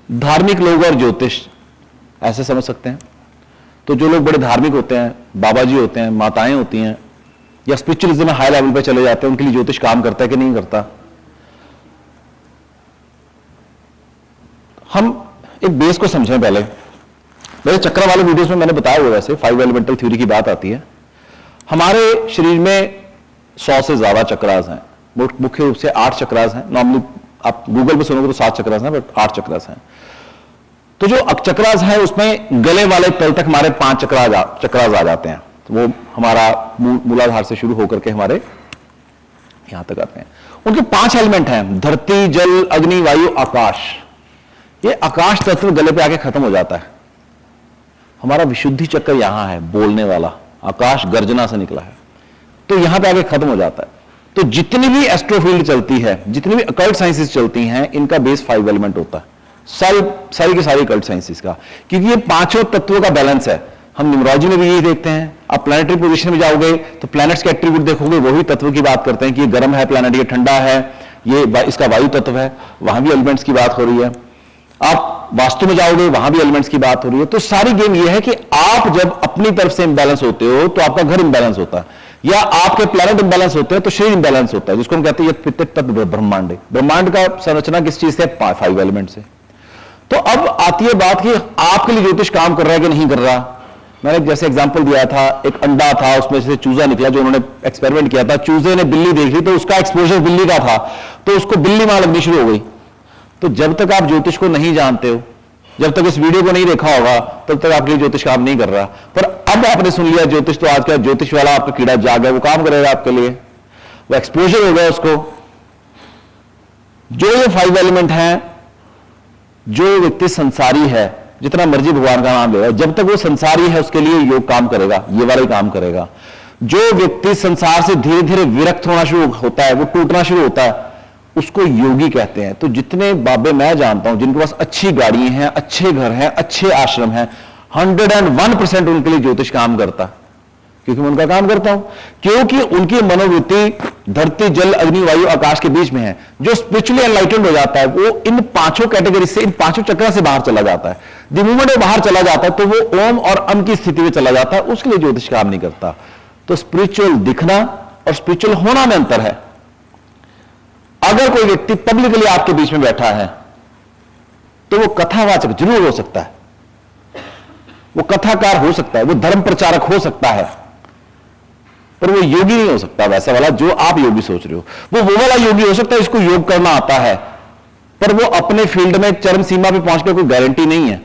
धार्मिक लोग और ज्योतिष ऐसे समझ सकते हैं। तो जो लोग बड़े धार्मिक होते हैं, बाबा जी होते हैं, माताएं होती हैं, या स्पिरिचुअलिज्म में हाई लेवल पे चले जाते हैं, उनके लिए ज्योतिष काम करता है कि नहीं करता। हम एक बेस को समझें पहले। मेरे चक्र वाले वीडियोस में मैंने बताया हुआ, वैसे 5 एलिमेंटल थ्योरी की बात आती है। हमारे शरीर में 100 से ज्यादा चक्रास हैं। मुख्य रूप से 8 चक्रास हैं। नॉर्मली आप गूगल पे सुनोगे तो 7 चक्रास हैं, बट 8 चक्रास हैं। तो जो चक्रास है उसमें गले वाले तल तक हमारे 5 चक्रास आ जाते हैं। तो वो हमारा मूलाधार से शुरू होकर के हमारे यहां तक आते हैं। उनके 5 एलिमेंट हैं, धरती, जल, अग्नि, वायु, आकाश। ये आकाश तत्व गले पे आके खत्म हो जाता है। हमारा विशुद्धि चक्र यहां है, बोलने वाला। आकाश गर्जना से निकला है, तो यहां पे आके खत्म हो जाता है। तो जितनी भी एस्ट्रोफील्ड चलती है, जितनी भी अकल्ट साइंसेस चलती हैं, इनका बेस 5 एलिमेंट होता है। सारी की सारी अकल्ट साइंसेस का, क्योंकि ये 5 तत्वों का बैलेंस है। हम न्यूमरोलॉजी में भी यही देखते हैं। आप प्लैनेटरी पोजीशन में जाओगे तो प्लैनेट्स के एट्रीब्यूट देखोगे, वही तत्व की बात करते हैं कि ये गर्म है प्लैनेट, ये ठंडा है, ये इसका वायु तत्व है। वहां भी एलिमेंट्स की बात हो रही है। आप वास्तु में जाओगे, वहां भी एलिमेंट्स की बात हो रही है। तो सारी गेम ये है कि आप जब अपनी तरफ से इंबैलेंस होते हो तो आपका घर इंबैलेंस होता है, या आपके प्लैनेट इंबैलेंस होते हैं तो शरीर इंबैलेंस होता है, जिसको हम कहते हैं तत्व ब्रह्मांड। ब्रह्मांड का संरचना किस चीज से? 5 एलिमेंट से। तो अब आती है बात कि आपके लिए ज्योतिष काम कर रहा है कि नहीं कर रहा। मैंने जैसे एग्जांपल दिया था, एक अंडा था, उसमें से चूजा निकला, जो उन्होंने एक्सपेरिमेंट किया था। चूजे ने बिल्ली देखी तो उसका एक्सपोजर बिल्ली का था, तो उसको बिल्ली मां लगनी शुरू हो गई। तो जब तक आप ज्योतिष को नहीं जानते हो, जब तक इस वीडियो को नहीं देखा होगा, तब तक आपके लिए ज्योतिष काम नहीं कर रहा। पर अब आपने सुन लिया ज्योतिष, तो आज का ज्योतिष वाला आपका कीड़ा जाग गया, वो काम करेगा आपके लिए, वो एक्सपोजर हो गया उसको। जो ये 5 एलिमेंट हैं, जो व्यक्ति संसारी है, जितना मर्जी भगवान का नाम लेगा, जब तक वो संसारी है उसके लिए योग काम करेगा, ये वाला ही काम करेगा। जो व्यक्ति संसार से धीरे धीरे विरक्त होना शुरू होता है, वो टूटना शुरू होता है, उसको योगी कहते हैं। तो जितने बाबे मैं जानता हूं जिनके पास अच्छी गाड़ियां हैं, अच्छे घर हैं, अच्छे आश्रम हैं, 101% उनके लिए ज्योतिष काम करता, क्योंकि मैं उनका काम करता हूं। क्योंकि उनकी मनोवृत्ति धरती, जल, अग्नि, वायु, आकाश के बीच में है। जो स्पिरिचुअली एनलाइटेंड हो जाता है, वो इन 5 कैटेगरी से, इन 5 चक्र से बाहर चला जाता है। द मोमेंट वो बाहर चला जाता है तो वो ओम और अम की स्थिति में चला जाता है, उसके लिए ज्योतिष काम नहीं करता। तो स्पिरिचुअल दिखना और स्पिरिचुअल होना में अंतर है। अगर कोई व्यक्ति पब्लिकली आपके बीच में बैठा है तो वो कथावाचक जरूर हो सकता है, वो कथाकार हो सकता है, वो धर्म प्रचारक हो सकता है, पर वो योगी नहीं हो सकता वैसा वाला जो आप योगी सोच रहे हो। वो वाला योगी हो सकता है जिसको योग करना आता है, पर वो अपने फील्ड में चरम सीमा पे पहुंचकर कोई गारंटी नहीं है।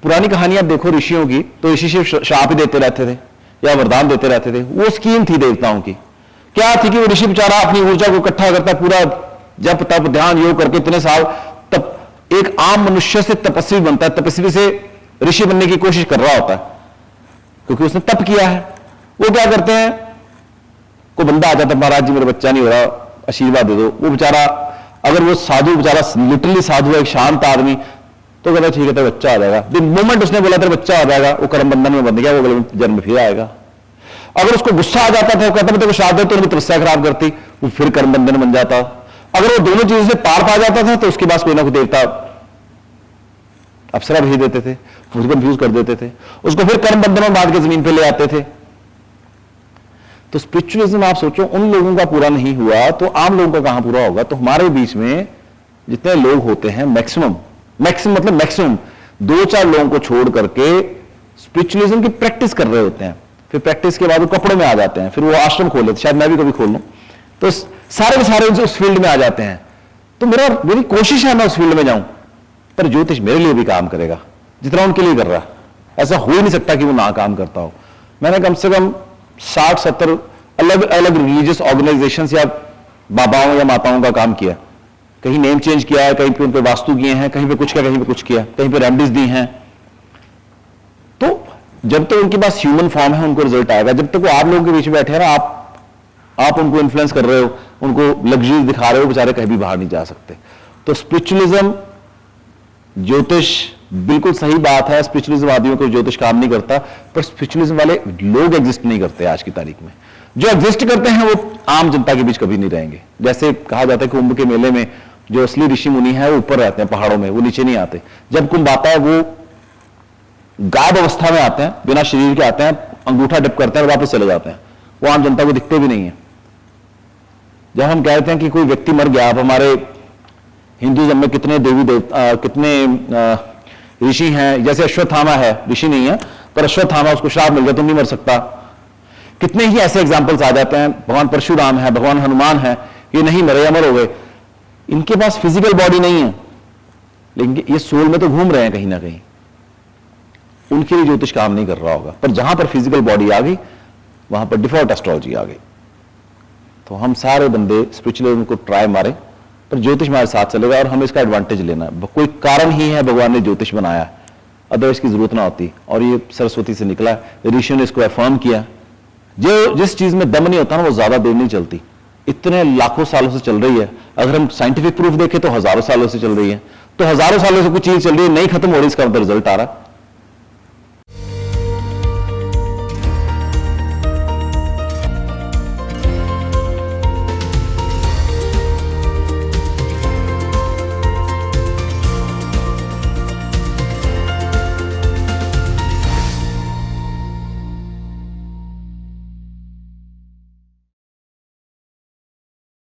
पुरानी कहानियां देखो ऋषियों की, तो ऋषि सिर्फ शाप ही देते रहते थे या वरदान देते रहते थे। वो स्कीम थी देवताओं की। क्या थी कि वो ऋषि बेचारा अपनी ऊर्जा को इकट्ठा करता, पूरा जप तप ध्यान योग करके इतने साल, तब एक आम मनुष्य से तपस्वी बनता है, तपस्वी से ऋषि बनने की कोशिश कर रहा होता है, क्योंकि उसने तप किया है। वो क्या करते हैं, कोई बंदा आ जाता, महाराज जी मेरा बच्चा नहीं हो रहा, आशीर्वाद दे दो। वो बेचारा, अगर वो साधु बेचारा लिटरली साधु है, एक शांत आदमी, तो कहता ठीक है तेरा बच्चा आ जाएगा। द मोमेंट उसने बोला तेरा बच्चा आ जाएगा, वो कर्म बंधन में बंध गया, वो अगले जन्म में फिर आएगा। अगर उसको गुस्सा आ जाता था, वो कहता मैं तेरे को शाप दे, तो उनकी तपस्या खराब करती, वो फिर कर्म बंधन बन जाता। अगर वो दोनों चीजों से पार पा जाता था, तो उसके पास कोई ना कोई देवता अप्सरा भेज देते थे, उसको कंफ्यूज कर देते थे, उसको फिर कर्म बंधन में बांध के जमीन पे ले आते थे। तो स्पिरिचुअलिज्म आप सोचो, उन लोगों का पूरा नहीं हुआ तो आम लोगों का कहां पूरा होगा। तो हमारे बीच में जितने लोग होते हैं, मैक्सिमम मतलब मैक्सिमम 2-4 लोगों को छोड़ करके स्पिरिचुअलिज्म की प्रैक्टिस कर रहे होते हैं। फिर प्रैक्टिस के बाद वो कपड़ों में आ जाते हैं, फिर वो आश्रम खोल लेते, शायद मैं भी कभी खोल लूं, तो सारे के सारे उस फील्ड में आ जाते हैं। तो मेरी कोशिश है मैं उस फील्ड में जाऊं, पर ज्योतिष मेरे लिए भी काम करेगा जितना उनके लिए कर रहा है। ऐसा हो ही नहीं सकता कि वो ना काम करता हो। मैंने कम से कम 60-70 अलग अलग रिलीजियस ऑर्गेनाइजेशन या बाबाओं या माताओं का काम किया। कहीं नेम चेंज किया है, कहीं पे उन पे वास्तु किए हैं, कहीं पे कुछ किया, कहीं पे कुछ किया, कहीं पे रेमेडीज दी हैं। तो जब तक उनके पास ह्यूमन फॉर्म है उनको रिजल्ट आएगा। जब तक वो आप लोगों के बीच में बैठे हैं ना, आप उनको इन्फ्लुएंस कर रहे हो, उनको लग्जरीज दिखा रहे हो, बेचारे कहीं भी बाहर नहीं जा सकते। तो स्पिरिचुअलिज्म, ज्योतिष, बिल्कुल सही बात है। स्पिरिचुअलिज्म आदमियों को ज्योतिष काम नहीं करता, पर स्पिरिचुअलिज्म वाले लोग एग्जिस्ट नहीं करते आज की तारीख में। जो एग्जिस्ट करते हैं वो आम जनता के बीच कभी नहीं रहेंगे। जैसे कहा जाता है कि कुंभ के मेले में जो असली ऋषि मुनि है वो ऊपर रहते हैं पहाड़ों में, वो नीचे नहीं आते। जब कुंभ आता है वो गायब अवस्था में आते हैं, बिना शरीर के आते हैं, अंगूठा डिप करते हैं और वापस चले जाते हैं, वो आम जनता को दिखते भी नहीं है। जब हम कहते हैं कि कोई व्यक्ति मर गया, अब हमारे हिंदुइज्म में कितने देवी देवता, कितने ऋषि हैं, जैसे अश्वत्थामा है, ऋषि नहीं है पर अश्वत्थामा, उसको श्राप मिल गया तुम नहीं मर सकता। कितने ही ऐसे एग्जाम्पल्स आ जाते हैं, भगवान परशुराम है, भगवान हनुमान है, ये नहीं मरे, अमर हो गए। इनके पास फिजिकल बॉडी नहीं है, लेकिन ये सोल में तो घूम रहे हैं कहीं ना कहीं। उनके लिए ज्योतिष काम नहीं कर रहा होगा, पर जहां पर फिजिकल बॉडी आ गई वहां पर डिफॉल्ट एस्ट्रोलॉजी आ गई। तो हम सारे बंदे स्पिरिचुअलिज्म को ट्राई मारे, पर ज्योतिष हमारे साथ चलेगा और हमें इसका एडवांटेज लेना है। कोई कारण ही है भगवान ने ज्योतिष बनाया, अदरवाइज की जरूरत ना होती। और ये सरस्वती से निकला है, ऋषियों ने इसको अफर्म किया। जो जिस चीज में दम नहीं होता ना वो ज्यादा देर नहीं चलती, इतने लाखों सालों से चल रही है। अगर हम साइंटिफिक प्रूफ देखें तो हजारों सालों से चल रही है, तो हजारों सालों से कुछ चीज चल रही है, नहीं खत्म हो रही, इसका मतलब रिजल्ट आ रहा है।